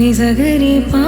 నిజగరి పా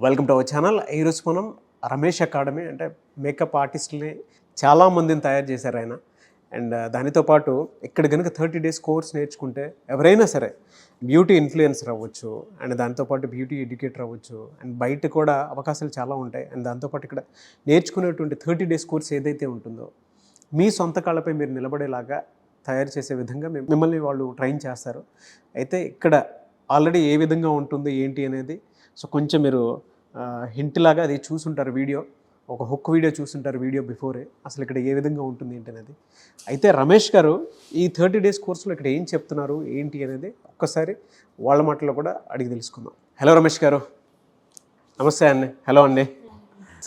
welcome to our channel. ఈరోజు మనం రమేష్ అకాడమీ అంటే మేకప్ ఆర్టిస్ట్ని చాలామందిని తయారు చేశారు ఆయన. అండ్ దానితో పాటు ఇక్కడ కనుక 30 days కోర్స్ నేర్చుకుంటే ఎవరైనా సరే బ్యూటీ ఇన్ఫ్లుయెన్సర్ అవ్వచ్చు, అండ్ దాంతోపాటు బ్యూటీ ఎడ్యుకేటర్ అవ్వచ్చు, అండ్ బయట కూడా అవకాశాలు చాలా ఉంటాయి. అండ్ దాంతోపాటు ఇక్కడ నేర్చుకునేటువంటి 30 days కోర్స్ ఏదైతే ఉంటుందో మీ సొంత కాళ్ళపై మీరు నిలబడేలాగా తయారు చేసే విధంగా మిమ్మల్ని వాళ్ళు ట్రైన్ చేస్తారు. అయితే ఇక్కడ ఆల్రెడీ ఏ విధంగా ఉంటుంది ఏంటి అనేది సో కొంచెం మీరు హింట్ లాగా అది చూసుంటారు, వీడియో ఒక హుక్ వీడియో చూసుంటారు వీడియో బిఫోరే, అసలు ఇక్కడ ఏ విధంగా ఉంటుంది ఏంటి అనేది. అయితే రమేష్ గారు ఈ 30 days కోర్సులో ఇక్కడ ఏం చెప్తున్నారు ఏంటి అనేది ఒక్కసారి వాళ్ళ మాటల్లో కూడా అడిగి తెలుసుకుందాం. హలో రమేష్ గారు. నమస్తే అండి. హలో అండి.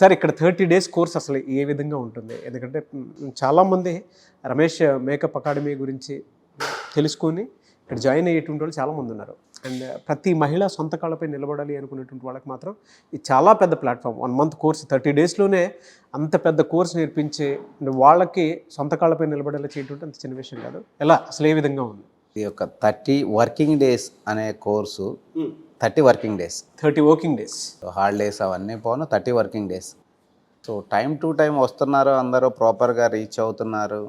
సార్ ఇక్కడ 30 days కోర్స్ అసలు ఏ విధంగా ఉంటుంది? ఎందుకంటే చాలామంది రమేష్ మేకప్ అకాడమీ గురించి తెలుసుకొని ఇక్కడ జాయిన్ అయ్యేటువంటి వాళ్ళు చాలామంది ఉన్నారు. అండ్ ప్రతి మహిళ సొంత కాళ్ళపై నిలబడాలి అనుకునేటువంటి వాళ్ళకి మాత్రం ఇది చాలా పెద్ద ప్లాట్ఫామ్. 1 month కోర్స్ 30 daysలోనే అంత పెద్ద కోర్స్ నేర్పించి వాళ్ళకి సొంత కాళ్ళపై నిలబడేలా చేయటం అంత చిన్న విషయం కాదు. ఎలా అసలు ఏ విధంగా ఉంది? ఈ యొక్క 30 working days అనే course 30 working days, 30 working days, holidays అవన్నీ పోను 30 working days. So time to time వస్తున్నారు, అందరూ ప్రాపర్గా రీచ్ అవుతున్నారు.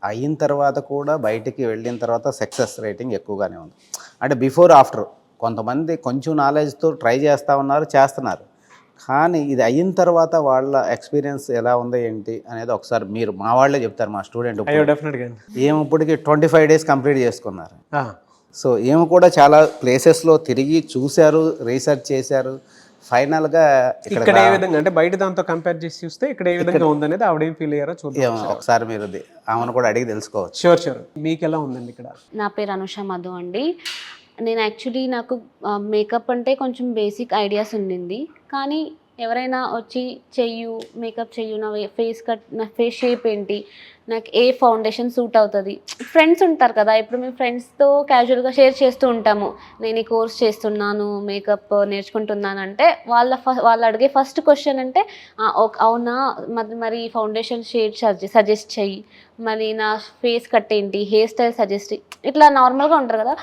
అయిన తర్వాత కూడా బయటికి వెళ్ళిన తర్వాత సక్సెస్ రేటింగ్ ఎక్కువగానే ఉంది. అంటే బిఫోర్ ఆఫ్టర్ కొంతమంది కొంచెం నాలెడ్జ్తో ట్రై చేస్తున్నారు, కానీ ఇది అయిన తర్వాత వాళ్ళ ఎక్స్పీరియన్స్ ఎలా ఉంది ఏంటి అనేది ఒకసారి మీరు మా వాళ్ళే చెప్తారు. మా స్టూడెంట్ ఏమి ఇప్పటికి 25 days కంప్లీట్ చేసుకున్నారు. సో ఏమి కూడా చాలా ప్లేసెస్లో తిరిగి చూశారు, రీసెర్చ్ చేశారు. ఫైనల్గా ఇక్కడ ఏ విధంగా అంటే బయట దాంతో కంపేర్ చేసి చూస్తే ఇక్కడ ఏ విధంగా ఉందనేది ఆవిడేం ఫీల్ అయ్యారో చూద్దాం ఒకసారి. మీరు ఆమెను కూడా అడిగి తెలుసుకోవచ్చు. షూర్. మీకు ఎలా ఉందండి ఇక్కడ? నా పేరు అనుష మధు అండి. నేను యాక్చువల్లీ నాకు మేకప్ అంటే కొంచెం బేసిక్ ఐడియాస్ ఉండింది, కానీ ఎవరైనా వచ్చి మేకప్ చెయ్యు, నా ఫేస్ కట్, నా ఫేస్ షేప్ ఏంటి, నాకు ఏ ఫౌండేషన్ సూట్ అవుతుంది, ఫ్రెండ్స్ ఉంటారు కదా, ఇప్పుడు మేము ఫ్రెండ్స్తో క్యాజువల్గా షేర్ చేస్తూ ఉంటాము, నేను ఈ కోర్స్ చేస్తున్నాను, మేకప్ నేర్చుకుంటున్నాను అంటే వాళ్ళు అడిగే ఫస్ట్ క్వశ్చన్ అంటే అవునా, మరి ఫౌండేషన్ షేడ్ సజెస్ట్ చెయ్యి, మరి నా ఫేస్ కట్ ఏంటి, హెయిర్ స్టైల్ సజెస్ట్, ఇట్లా నార్మల్గా ఉంటారు కదా.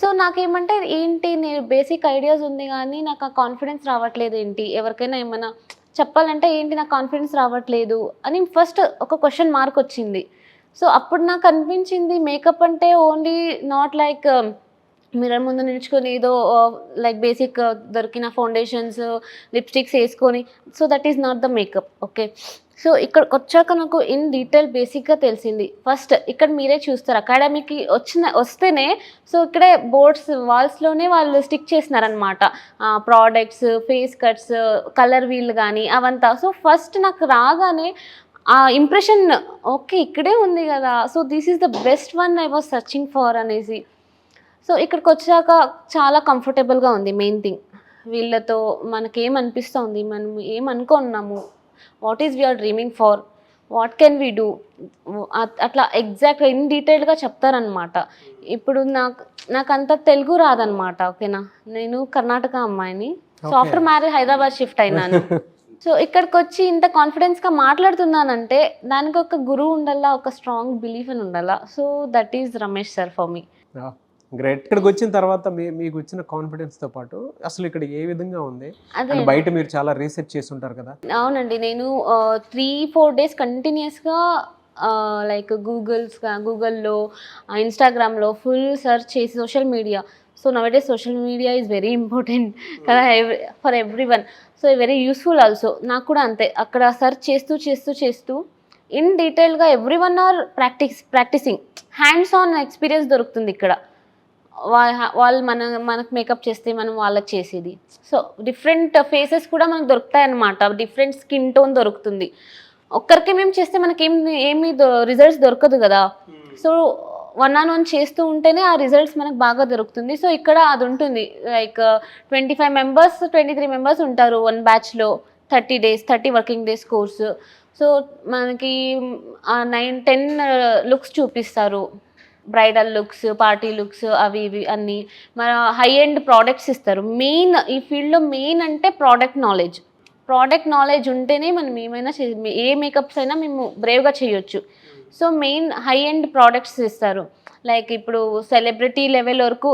సో నాకేమంటే ఏంటి, నేను బేసిక్ ఐడియాస్ ఉంది కానీ నాకు ఆ కాన్ఫిడెన్స్ రావట్లేదు ఏంటి, ఎవరికైనా ఏమైనా చెప్పాలంటే ఏంటి నాకు కాన్ఫిడెన్స్ రావట్లేదు అని ఫస్ట్ ఒక క్వశ్చన్ మార్క్ వచ్చింది. సో అప్పుడు నాకు అనిపించింది మేకప్ అంటే ఓన్లీ నాట్ లైక్ మిర్రర్ ముందు నిల్చుకొని ఏదో లైక్ బేసిక్ దొరికిన ఫౌండేషన్స్, లిప్స్టిక్స్ వేసుకొని, so that is not the makeup. Okay, so ఇక్కడికి వచ్చాక నాకు ఇన్ డీటెయిల్ బేసిక్గా తెలిసింది. ఫస్ట్ ఇక్కడ మీరే చూస్తారు, అకాడమీకి వస్తేనే సో ఇక్కడే బోర్డ్స్ వాల్స్లోనే వాళ్ళు స్టిక్ చేసినారనమాట products, face cuts, colour wheel కానీ అవంతా. సో ఫస్ట్ నాకు రాగానే ఆ ఇంప్రెషన్, ఓకే ఇక్కడే ఉంది కదా, so this is the best one I was searching for అనేసి. సో ఇక్కడికి వచ్చాక చాలా కంఫర్టబుల్గా ఉంది. మెయిన్ థింగ్ వీళ్ళతో మనకేమనిపిస్తుంది, మనం ఏమనుకున్నాము, what is we are dreaming for, what can we do, అట్లా ఎగ్జాక్ట్గా ఇన్ డీటెయిల్గా చెప్తారనమాట. ఇప్పుడు నాకు అంత తెలుగు రాదనమాట. ఓకేనా, నేను కర్ణాటక అమ్మాయిని. So after marriage Hyderabad shift అయినాను. సో ఇక్కడికి వచ్చి ఇంత కాన్ఫిడెన్స్గా మాట్లాడుతున్నానంటే దానికి ఒక గురువు ఉండాలా, ఒక స్ట్రాంగ్ బిలీఫ్ అని ఉండాలా. So that is Ramesh sir for me. Great. ఇక్కడికి వచ్చిన తర్వాత మీకు వచ్చిన కాన్ఫిడెన్స్తో పాటు అసలు ఇక్కడ ఏ విధంగా ఉంది? బయట మీరు చాలా రీసెర్చ్ చేసి ఉంటారు కదా. అవునండి, నేను 3-4 days కంటిన్యూస్గా లైక్ గూగుల్లో, ఇన్స్టాగ్రామ్లో ఫుల్ సెర్చ్ చేసి social media. So nowadays social media is very important కదా for everyone. So very useful also. నాకు కూడా అంతే, అక్కడ సెర్చ్ చేస్తూ ఇన్ డీటెయిల్గా everyone are practising, hands on experience దొరుకుతుంది ఇక్కడ. వాళ్ళు మనకు మేకప్ చేస్తే మనం వాళ్ళకి చేసేది. సో డిఫరెంట్ ఫేసెస్ కూడా మనకు దొరుకుతాయి అన్నమాట. డిఫరెంట్ స్కిన్ టోన్ దొరుకుతుంది. ఒక్కరికి మేము చేస్తే మనకి ఏమి రిజల్ట్స్ దొరకదు కదా. సో 1-on-1 చేస్తూ ఉంటేనే ఆ రిజల్ట్స్ మనకు బాగా దొరుకుతుంది. సో ఇక్కడ అది ఉంటుంది, లైక్ 25 మెంబర్స్ 23 మెంబర్స్ ఉంటారు వన్ బ్యాచ్లో. 30 వర్కింగ్ డేస్ కోర్సు. సో మనకి 9-10 లుక్స్ చూపిస్తారు. బ్రైడల్ లుక్స్, పార్టీ లుక్స్, అవి ఇవి అన్నీ. మన హై ఎండ్ ప్రోడక్ట్స్ ఇస్తారు. మెయిన్ ఈ ఫీల్డ్లో మెయిన్ అంటే ప్రోడక్ట్ నాలెడ్జ్ ఉంటేనే మనం ఏమైనా ఏ మేకప్స్ అయినా మేము బ్రేవ్గా చేయొచ్చు. So main high end products ఇస్తారు. లైక్ ఇప్పుడు సెలబ్రిటీ లెవెల్ వరకు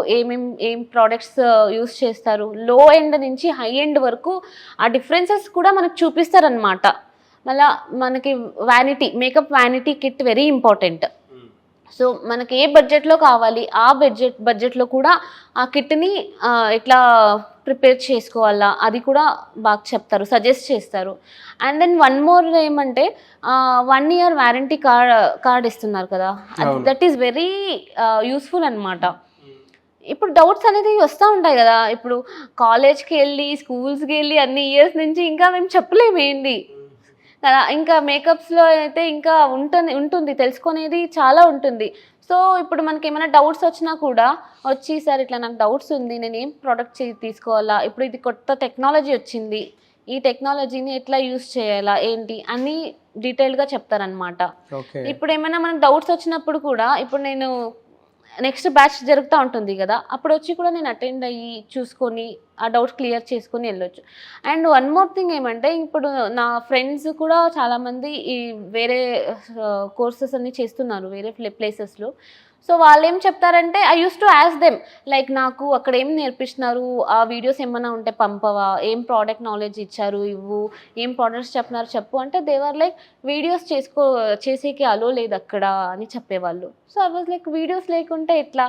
ఏం ప్రోడక్ట్స్ యూస్ చేస్తారు, లో ఎండ్ నుంచి హై ఎండ్ వరకు ఆ డిఫరెన్సెస్ కూడా మనకు చూపిస్తారనమాట. మళ్ళీ మనకి makeup vanity kit very important. So మనకి ఏ బడ్జెట్లో కావాలి ఆ బడ్జెట్లో కూడా ఆ కిట్ని ఎట్లా ప్రిపేర్ చేసుకోవాలా అది కూడా బాగా చెప్తారు, సజెస్ట్ చేస్తారు. అండ్ దెన్ వన్ మోర్ ఏమంటే 1 year వారంటీ కార్డ్ ఇస్తున్నారు కదా, దట్ ఈస్ వెరీ యూస్ఫుల్ అనమాట. ఇప్పుడు డౌట్స్ అనేది వస్తూ ఉంటాయి కదా, ఇప్పుడు కాలేజ్కి వెళ్ళి స్కూల్స్కి వెళ్ళి అన్ని ఇయర్స్ నుంచి ఇంకా మేము చెప్పలేము ఏంటి కదా. ఇంకా మేకప్స్లో అయితే ఇంకా ఉంటుంది తెలుసుకునేది చాలా ఉంటుంది. సో ఇప్పుడు మనకి ఏమైనా డౌట్స్ వచ్చినా కూడా వచ్చి సార్ ఇట్లా నాకు డౌట్స్ ఉంది, నేను ఏం ప్రోడక్ట్ తీసుకోవాలా, ఇప్పుడు ఇది కొత్త టెక్నాలజీ వచ్చింది, ఈ టెక్నాలజీని ఎట్లా యూస్ చేయాలా ఏంటి అన్నీ డీటెయిల్గా చెప్తారనమాట. ఇప్పుడు ఏమైనా మనకు డౌట్స్ వచ్చినప్పుడు కూడా, ఇప్పుడు నేను నెక్స్ట్ బ్యాచ్ జరుగుతూ ఉంటుంది కదా, అప్పుడు వచ్చి కూడా నేను అటెండ్ అయ్యి చూసుకొని ఆ డౌట్ క్లియర్ చేసుకొని వెళ్ళొచ్చు. అండ్ వన్ మోర్ థింగ్ ఏమంటే, ఇప్పుడు నా ఫ్రెండ్స్ కూడా చాలామంది ఈ వేరే కోర్సెస్ అన్ని చేస్తున్నారు వేరే ప్లేసెస్లో. సో వాళ్ళు ఏం చెప్తారంటే, I use to ask them like నాకు అక్కడ ఏం నేర్పిస్తున్నారు, ఆ వీడియోస్ ఏమైనా ఉంటే పంపవా, ఏం ప్రోడక్ట్ నాలెడ్జ్ ఇచ్చారు ఇవ్వు, ఏం ప్రోడక్ట్స్ చెప్తున్నారు చెప్పు అంటే, దేవర్ లైక్ వీడియోస్ చేసేకి అలో లేదు అక్కడ అని చెప్పేవాళ్ళు. So I was like videos లేకుంటే ఎట్లా,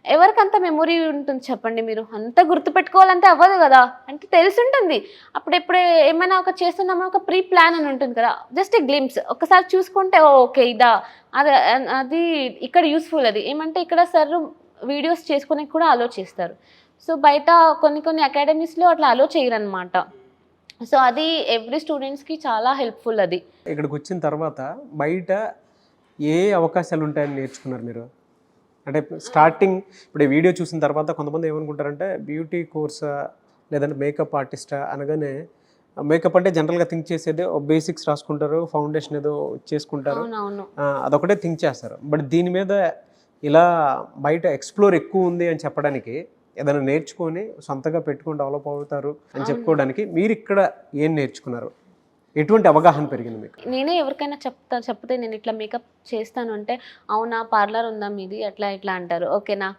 ఎవరికంత మెమొరీ ఉంటుంది చెప్పండి, మీరు అంత గుర్తుపెట్టుకోవాలంటే అవ్వదు కదా. అంటే తెలిసి ఉంటుంది, అప్పుడెప్పుడు ఏమైనా ఒక చేస్తున్నామో ఒక ప్రీ ప్లాన్ అని ఉంటుంది కదా, జస్ట్ ఏ గ్లిమ్స్ ఒకసారి చూసుకుంటే ఓకే ఇదా అది ఇక్కడ యూస్ఫుల్. అది ఏమంటే ఇక్కడ సార్ వీడియోస్ చేసుకునే కూడా అలో చేస్తారు. సో బయట కొన్ని అకాడమీస్లో అట్లా అలో చేయరనమాట. సో అది ఎవ్రీ స్టూడెంట్స్కి చాలా హెల్ప్ఫుల్. అది ఇక్కడికి వచ్చిన తర్వాత బయట ఏ అవకాశాలు ఉంటాయని నేర్చుకున్నారు మీరు? అంటే స్టార్టింగ్ ఇప్పుడు ఈ వీడియో చూసిన తర్వాత కొంతమంది ఏమనుకుంటారంటే బ్యూటీ కోర్సా లేదంటే మేకప్ ఆర్టిస్టా అనగానే, మేకప్ అంటే జనరల్గా థింక్ చేసేది బేసిక్స్ రాసుకుంటారు, ఫౌండేషన్ ఏదో చేసుకుంటారు, అదొకటే థింక్ చేస్తారు. బట్ దీని మీద ఇలా బయట ఎక్స్ప్లోర్ ఎక్కువ ఉంది అని చెప్పడానికి, ఏదైనా నేర్చుకొని సొంతగా పెట్టుకొని డెవలప్ అవుతారు అని చెప్పుకోవడానికి మీరు ఇక్కడ ఏం నేర్చుకున్నారు? ఎటువంటి అవగాహన పెరిగింది మీకు? నేనే ఎవరికైనా చెప్తే నేను ఇట్లా మేకప్ చేస్తాను అంటే, అవునా పార్లర్ ఉందా మీది అట్లా ఇట్లా అంటారు, ఓకేనా.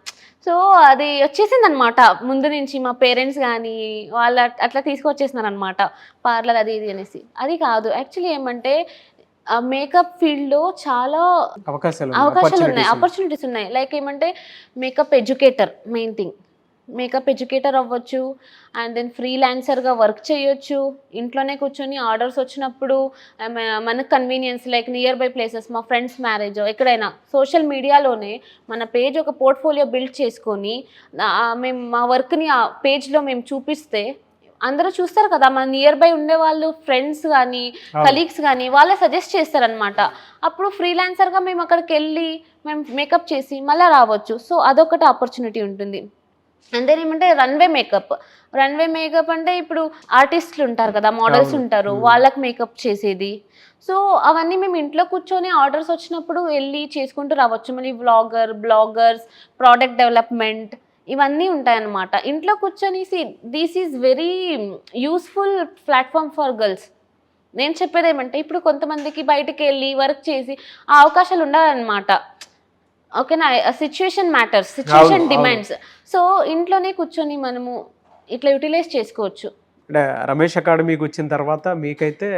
సో అది వచ్చేసింది అనమాట ముందు నుంచి, మా పేరెంట్స్ కానీ వాళ్ళు అట్లా తీసుకొచ్చేసినారు అనమాట పార్లర్ అది ఇది అనేసి. అది కాదు, యాక్చువల్లీ ఏమంటే మేకప్ ఫీల్డ్లో చాలా అవకాశాలు ఉన్నాయి, ఆపర్చునిటీస్ ఉన్నాయి. లైక్ ఏమంటే makeup educator main thing, makeup educator అవ్వచ్చు. అండ్ దెన్ ఫ్రీలాన్సర్గా వర్క్ చేయొచ్చు, ఇంట్లోనే కూర్చొని ఆర్డర్స్ వచ్చినప్పుడు మనకు convenience like near by places, మా ఫ్రెండ్స్ మ్యారేజ్ ఎక్కడైనా సోషల్ మీడియాలోనే మన పేజ్ ఒక పోర్ట్ఫోలియో బిల్డ్ చేసుకొని మేము మా వర్క్ని ఆ పేజ్లో మేము చూపిస్తే అందరూ చూస్తారు కదా, మన నియర్ బై ఉండే వాళ్ళు ఫ్రెండ్స్ కానీ కలీగ్స్ కానీ వాళ్ళే సజెస్ట్ చేస్తారనమాట. అప్పుడు ఫ్రీలాన్సర్గా మేము అక్కడికి వెళ్ళి మేము మేకప్ చేసి మళ్ళీ రావచ్చు. సో అదొకటి ఆపర్చునిటీ ఉంటుంది. అండ్ దెన్ ఏమంటే రన్వే మేకప్ అంటే ఇప్పుడు ఆర్టిస్టులు ఉంటారు కదా, మోడల్స్ ఉంటారు, వాళ్ళకి మేకప్ చేసేది. సో అవన్నీ మేము ఇంట్లో కూర్చొని ఆర్డర్స్ వచ్చినప్పుడు వెళ్ళి చేసుకుంటూ రావచ్చు. మళ్ళీ బ్లాగర్స్, ప్రోడక్ట్ డెవలప్మెంట్ ఇవన్నీ ఉంటాయన్నమాట. ఇంట్లో కూర్చొని this is very useful platform for girls. నేను చెప్పేది ఏమంటే, ఇప్పుడు కొంతమందికి బయటికి వెళ్ళి వర్క్ చేసి ఆ అవకాశాలు ఉండాలన్నమాట, ఓకేనా. Situation matters, situation demands. So ఇంట్లోనే కూర్చొని మనము ఇట్లా యూటిలైజ్ చేసుకోవచ్చు. అంటే రమేష్ అకాడమీకి వచ్చిన తర్వాత మీకైతే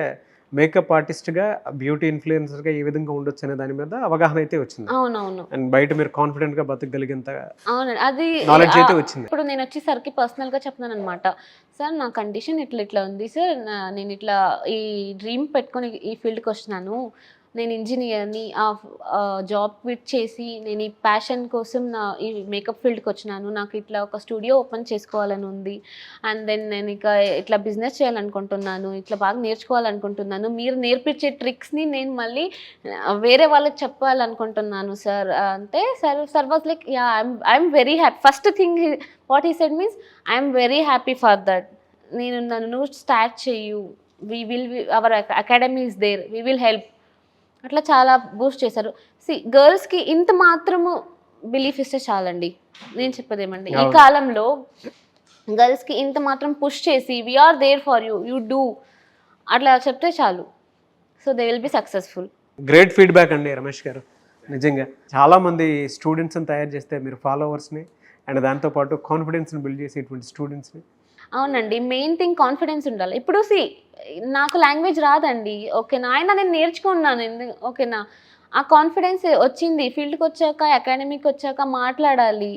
మేకప్ ఆర్టిస్ట్గా, బ్యూటీ ఇన్ఫ్లుయెన్సర్గా ఏ విధంగా ఉండొచ్చు అనే దాని మీద అవగాహన అయితే వచ్చింది. అవునవును. అండ్ బయట మీరు కాన్ఫిడెంట్గా బతకగలిగేంత అవునండి, అది నాలెడ్జ్ అయితే వచ్చింది. ఇప్పుడు నేను వచ్చేసరికి పర్సనల్గా చెప్తున్నాను అనమాట, సార్ నా కండిషన్ ఇట్లా ఉంది సార్, నేను ఇట్లా ఈ డ్రీమ్ పెట్టుకొని ఈ ఫీల్డ్కి వచ్చినాను, నేను ఇంజనీర్ని, జాబ్ క్విట్ చేసి నేను ఈ ప్యాషన్ కోసం ఈ మేకప్ ఫీల్డ్కి వచ్చినాను, నాకు ఇట్లా ఒక స్టూడియో ఓపెన్ చేసుకోవాలని ఉంది, అండ్ దెన్ నేను ఇక ఇట్లా బిజినెస్ చేయాలనుకుంటున్నాను, ఇట్లా బాగా నేర్చుకోవాలనుకుంటున్నాను, మీరు నేర్పించే ట్రిక్స్ని నేను మళ్ళీ వేరే వాళ్ళకి చెప్పాలనుకుంటున్నాను సార్ అంటే sir was like ya I'm very happy. First thing what he said means I'm very happy for that. నన్ను స్టార్ట్ చేయు, our academy is there, we will help, అట్లా చాలా బూస్ట్ చేశారు. గర్ల్స్కి ఇంత మాత్రము బిలీఫ్ ఇస్తే చాలండి. నేను చెప్పదేమండి, ఈ కాలంలో గర్ల్స్కి ఇంత మాత్రం పుష్ చేసి we are there for you, you do అట్లా చెప్తే చాలు. So they will be successful. Great feedback అండి రమేష్ గారు. నిజంగా చాలామంది స్టూడెంట్స్ని తయారు చేస్తే మీరు ఫాలోవర్స్ని అండ్ దాంతోపాటు కాన్ఫిడెన్స్ని బిల్డ్ చేసేటువంటి స్టూడెంట్స్ని. అవునండి, మెయిన్ థింగ్ కాన్ఫిడెన్స్ ఉండాలి. ఇప్పుడు నాకు లాంగ్వేజ్ రాదండి, ఓకేనా, అయినా నేను నేర్చుకున్నాను, ఓకేనా, ఆ కాన్ఫిడెన్స్ వచ్చింది. ఫీల్డ్కి వచ్చాక, అకాడమీకి వచ్చాక మాట్లాడాలి.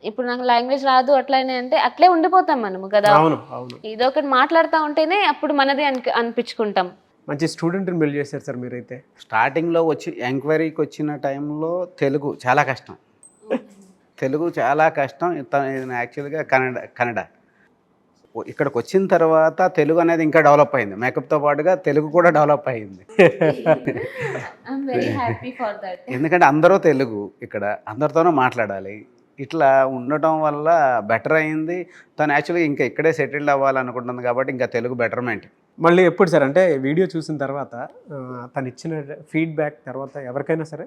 ఇప్పుడు నాకు లాంగ్వేజ్ రాదు అట్లనే అంటే అట్లే ఉండిపోతాం మనము కదా. ఏదో ఒకటి మాట్లాడుతూ ఉంటేనే అప్పుడు మనది అనిపించుకుంటాం. మంచి స్టూడెంట్ని బిల్డ్ చేశారు సార్ మీరైతే. స్టార్టింగ్లో ఎంక్వైరీకి వచ్చిన టైంలో తెలుగు చాలా కష్టం, తెలుగు చాలా కష్టం. యాక్చువల్గా కన్నడ ఇక్కడికి వచ్చిన తర్వాత తెలుగు అనేది ఇంకా డెవలప్ అయింది, మేకప్తో పాటుగా తెలుగు కూడా డెవలప్ అయింది. ఎందుకంటే అందరూ తెలుగు, ఇక్కడ అందరితోనూ మాట్లాడాలి, ఇట్లా ఉండటం వల్ల బెటర్ అయింది. తను యాక్చువల్గా ఇంకా ఇక్కడే సెటిల్డ్ అవ్వాలనుకుంటుంది కాబట్టి ఇంకా తెలుగు బెటర్మెంట్. మళ్ళీ ఎప్పుడు సార్ అంటే వీడియో చూసిన తర్వాత తను ఇచ్చిన ఫీడ్బ్యాక్ తర్వాత ఎవరికైనా సరే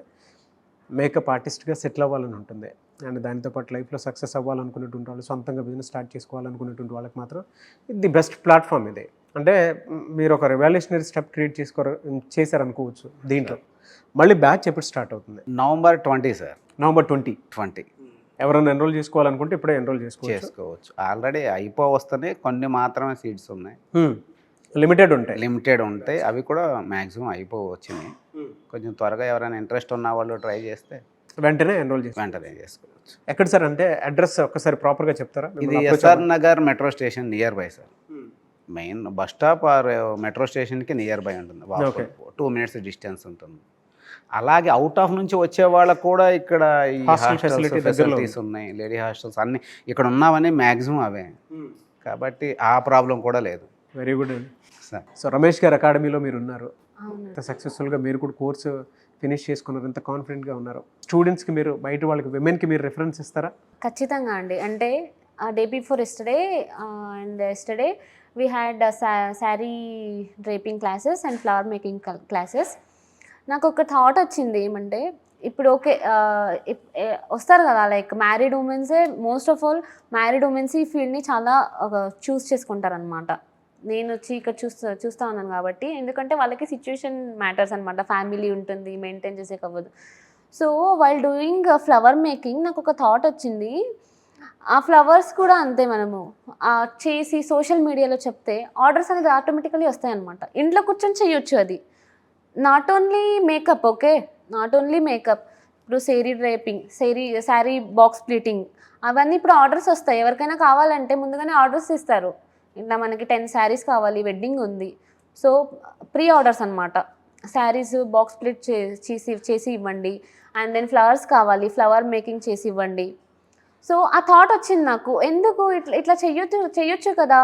మేకప్ ఆర్టిస్ట్గా సెటిల్ అవ్వాలని ఉంటుంది, అండ్ దానితో పాటు లైఫ్లో సక్సెస్ అవ్వాలనుకునేటువంటి వాళ్ళు, సొంతంగా బిజినెస్ స్టార్ట్ చేసుకోవాలనుకునేటువంటి వాళ్ళకి మాత్రం ఇది బెస్ట్ ప్లాట్ఫామ్. ఇది అంటే మీరు ఒక రెవల్యూషనరీ స్టెప్ క్రియేట్ చేశారనుకోవచ్చు. దీంట్లో మళ్ళీ బ్యాచ్ ఎప్పుడు స్టార్ట్ అవుతుంది? November 20 sir. నవంబర్ 20. ఎవరైనా ఎన్రోల్ చేసుకోవాలనుకుంటే ఇప్పుడే ఎన్రోల్ చేసుకోవచ్చు. ఆల్రెడీ వస్తున్నాయి, కొన్ని మాత్రమే సీట్స్ ఉన్నాయి, లిమిటెడ్ ఉంటాయి. అవి కూడా మ్యాక్సిమం వచ్చినాయి. కొంచెం త్వరగా ఎవరైనా ఇంట్రెస్ట్ ఉన్న వాళ్ళు ట్రై చేస్తే వెంటనే ఎన్రోల్ చేసుకోవచ్చు. ఎక్కడ సార్ అంటే అడ్రస్ ఒక్కసారి ప్రాపర్గా చెప్తారా? ఇది SR Nagar metro station near by sir. Main bus stop or metro స్టేషన్కి నియర్ బై ఉంటుంది, 2 minutes డిస్టెన్స్ ఉంటుంది. అలాగే అవుట్ ఆఫ్ నుంచి వచ్చే వాళ్ళకు కూడా ఇక్కడ ఈ ఫెసిలిటీస్ ఉన్నాయి, లేడీ హాస్టల్స్ అన్నీ ఇక్కడ ఉన్నవన్నీ మ్యాక్సిమం అవే, కాబట్టి ఆ ప్రాబ్లం కూడా లేదు. వెరీ గుడ్ అండి. సో రమేష్ గారు అకాడమీలో మీరు ఉన్నారు, సక్సెస్ఫుల్గా మీరు కూడా కోర్సు ఫినిష్ చేసుకున్నారు, ఎంత కాన్ఫిడెంట్గా ఉన్నారు. స్టూడెంట్స్కి మీరు బయట వాళ్ళకి విమెన్కి మీరు రిఫరెన్స్ ఇస్తారా? ఖచ్చితంగా అండి. అంటే day before yesterday we had sari draping classes and flower making classes. నాకు ఒక థాట్ వచ్చింది ఏమంటే, ఇప్పుడు వస్తారు కదా లైక్ మ్యారీడ్ ఉమెన్సే, most of all married womens ఈ ఫీల్డ్ని చాలా చూస్ చేసుకుంటారనమాట. నేను వచ్చి ఇక్కడ చూస్తూ ఉన్నాను కాబట్టి, ఎందుకంటే వాళ్ళకి సిచ్యువేషన్ మ్యాటర్స్ అనమాట, ఫ్యామిలీ ఉంటుంది, మెయింటైన్ చేసే అవ్వదు. So while doing flower making నాకు ఒక థాట్ వచ్చింది, ఆ ఫ్లవర్స్ కూడా అంతే, మనము చేసి సోషల్ మీడియాలో చెప్తే ఆర్డర్స్ అనేది ఆటోమేటికలీ వస్తాయన్నమాట. ఇంట్లో కూర్చొని చేయొచ్చు అది. Not only makeup, not only makeup, ఇప్పుడు sari draping, sari box pleating, అవన్నీ ఇప్పుడు ఆర్డర్స్ వస్తాయి. ఎవరికైనా కావాలంటే ముందుగానే ఆర్డర్స్ ఇస్తారు, ఇట్లా మనకి 10 శారీస్ కావాలి, వెడ్డింగ్ ఉంది, సో ప్రీ ఆర్డర్స్ అనమాట. శారీస్ బాక్స్ ప్లీట్ చేసి ఇవ్వండి, అండ్ దెన్ ఫ్లవర్స్ కావాలి, ఫ్లవర్ మేకింగ్ చేసి ఇవ్వండి. సో ఆ థాట్ వచ్చింది నాకు, ఎందుకు ఇట్లా చెయ్యొచ్చు కదా.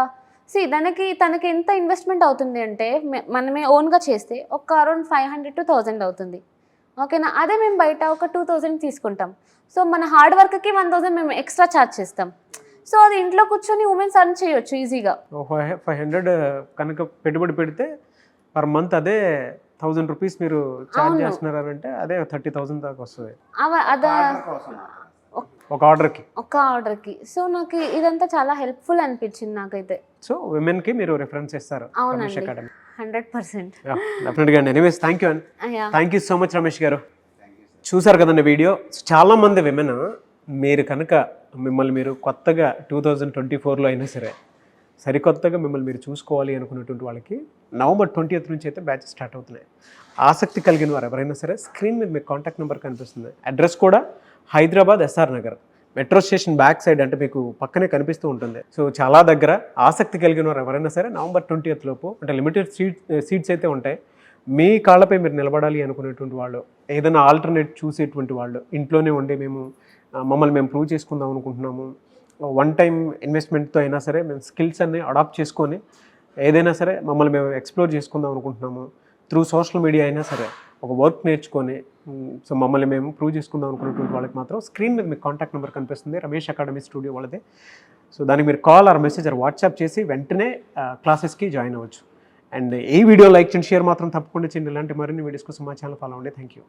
తనకి ఎంత ఇన్వెస్ట్మెంట్ అవుతుంది అంటే, మనమే ఓన్గా చేస్తే ఒక అరౌండ్ 500 to 1000 అవుతుంది, ఓకేనా. అదే మేము బయట ఒక 2000 తీసుకుంటాం. సో మన హార్డ్ వర్క్కి 1000 మేము ఎక్స్ట్రా ఛార్జ్ చేస్తాం. సో అది ఇంట్లో కూర్చొని ఉమెన్స్ అర్న్ చేయొచ్చు ఈజీగా. 500 కనుక పెట్టుబడి పెడితే పర్ మంత్ అదే 1000 రూపీస్ మీరు ఛార్జ్ చేస్తున్నారంటే అదే 30,000 దాకా వస్తుంది ఒక ఆర్డర్కి. సో నాకు ఇదంతా చాలా హెల్ప్ఫుల్ అనిపించింది నాకైతే. సో విమెన్కి మీరు రిఫరెన్స్ ఇస్తారు? అవునండి, 100%. డెఫినెట్గా అండి. Anyways thank you so much Ramesh గారు. చూసారు కదండి వీడియో. చాలామంది విమెన్ మీరు కనుక మిమ్మల్ని మీరు కొత్తగా 2024లో అయినా సరే సరికొత్తగా మిమ్మల్ని మీరు చూసుకోవాలి అనుకున్నటువంటి వాళ్ళకి నవంబర్ 20th నుంచి అయితే బ్యాచ్ స్టార్ట్ అవుతున్నాయి. ఆసక్తి కలిగిన వారు ఎవరైనా సరే స్క్రీన్ మీద మీకు కాంటాక్ట్ నెంబర్ కనిపిస్తుంది. అడ్రస్ కూడా Hyderabad SR Nagar metro station back side, అంటే మీకు పక్కనే కనిపిస్తూ ఉంటుంది. సో చాలా దగ్గర. ఆసక్తి కలిగిన వారు ఎవరైనా సరే నవంబర్ 20th లోపు, అంటే లిమిటెడ్ సీట్స్ అయితే ఉంటాయి, మీ కాళ్ళపై మీరు నిలబడాలి అనుకునేటువంటి వాళ్ళు, ఏదైనా ఆల్టర్నేట్ చూసేటువంటి వాళ్ళు, ఇంట్లోనే ఉండి మేము మమ్మల్ని మేము ప్రూవ్ చేసుకుందాం అనుకుంటున్నాము, వన్ టైం ఇన్వెస్ట్మెంట్తో అయినా సరే మేము స్కిల్స్ అన్ని అడాప్ట్ చేసుకొని ఏదైనా సరే మమ్మల్ని మేము ఎక్స్ప్లోర్ చేసుకుందాం అనుకుంటున్నాము, త్రూ సోషల్ మీడియా అయినా సరే ఒక వర్క్ నేర్చుకొని సో మమ్మల్ని మేము ప్రూవ్ చేసుకుందాం అనుకున్నటువంటి వాళ్ళకి మాత్రం స్క్రీన్ మీద మీకు కాంటాక్ట్ నెంబర్ కనిపిస్తుంది, రమేష్ అకాడమీ స్టూడియో వాళ్ళదే. సో దానికి మీరు call or message or WhatsApp చేసి వెంటనే క్లాసెస్కి జాయిన్ అవ్వచ్చు. అండ్ ఈ వీడియో లైక్ చేయండి, షేర్ మాత్రం తప్పకుండా చేయండి. ఇలాంటి మరిన్ని వీడియోస్ కోసం మా ఛానల్ ఫాలో అవ్వండి. Thank you.